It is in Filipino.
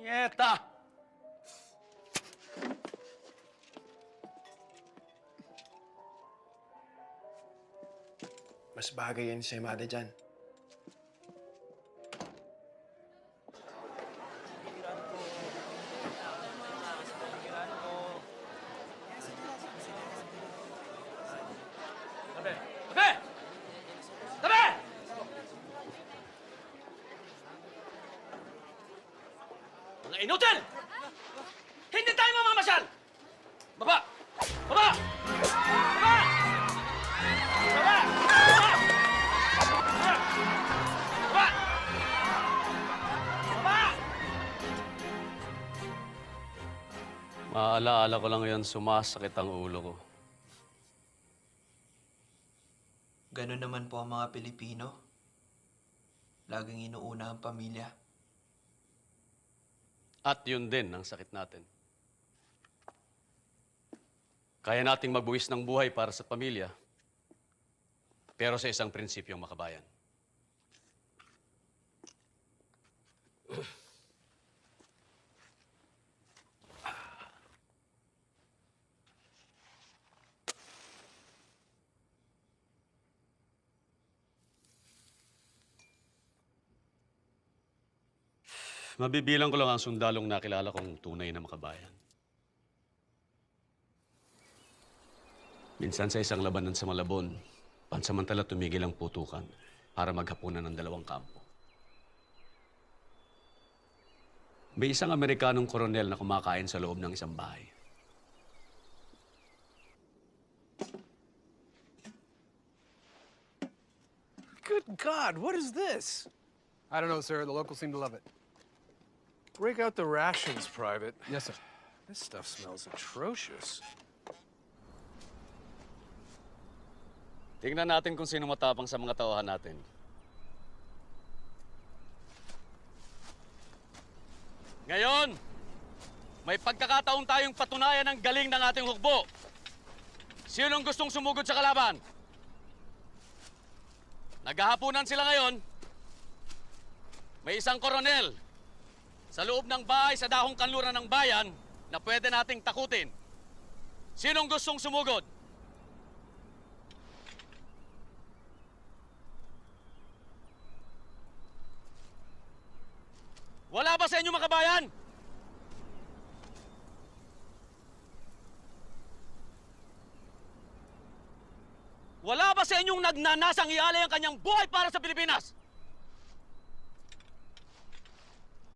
Nieta! Mas bagay yan si Mada dyan. Tabi! Tabi! Tabi! Mga inutil! Hindi tayo mamamasyal! Baba! Baba! Baba! Baba! Baba! Baba! Baba! Maalaala ko lang ngayon, sumasakit ang ulo ko. Ganun naman po ang mga Pilipino. Laging inuuna ang pamilya. At yun din ang sakit natin. Kaya nating magbuwis ng buhay para sa pamilya, pero sa isang prinsipyong makabayan. Mabibilang ko lang ang sundalong nakilala kong tunay na makabayan. Minsan sa isang labanan sa Malabon, pansamantala tumigil ang putukan para maghapunan ng dalawang kampo. May isang Amerikanong koronel na kumakain sa loob ng isang bahay. Good God, what is this? I don't know, sir. The locals seem to love it. Break out the rations, Private. Yes, sir. This stuff smells atrocious. Tingnan natin kung sino matapang sa mga tauhan natin. Ngayon, may pagkakataon tayong patunayan ang galing ng ating hukbo. Sinong gustong sumugod sa kalaban? Naghahapunan sila ngayon. May isang koronel sa loob ng bahay sa dahong kanluran ng bayan na pwede nating takutin. Sinong gustong sumugod? Wala ba sa inyo mga kabayan? Wala ba sa inyong nagnanasang ialay ang kanyang buhay para sa Pilipinas?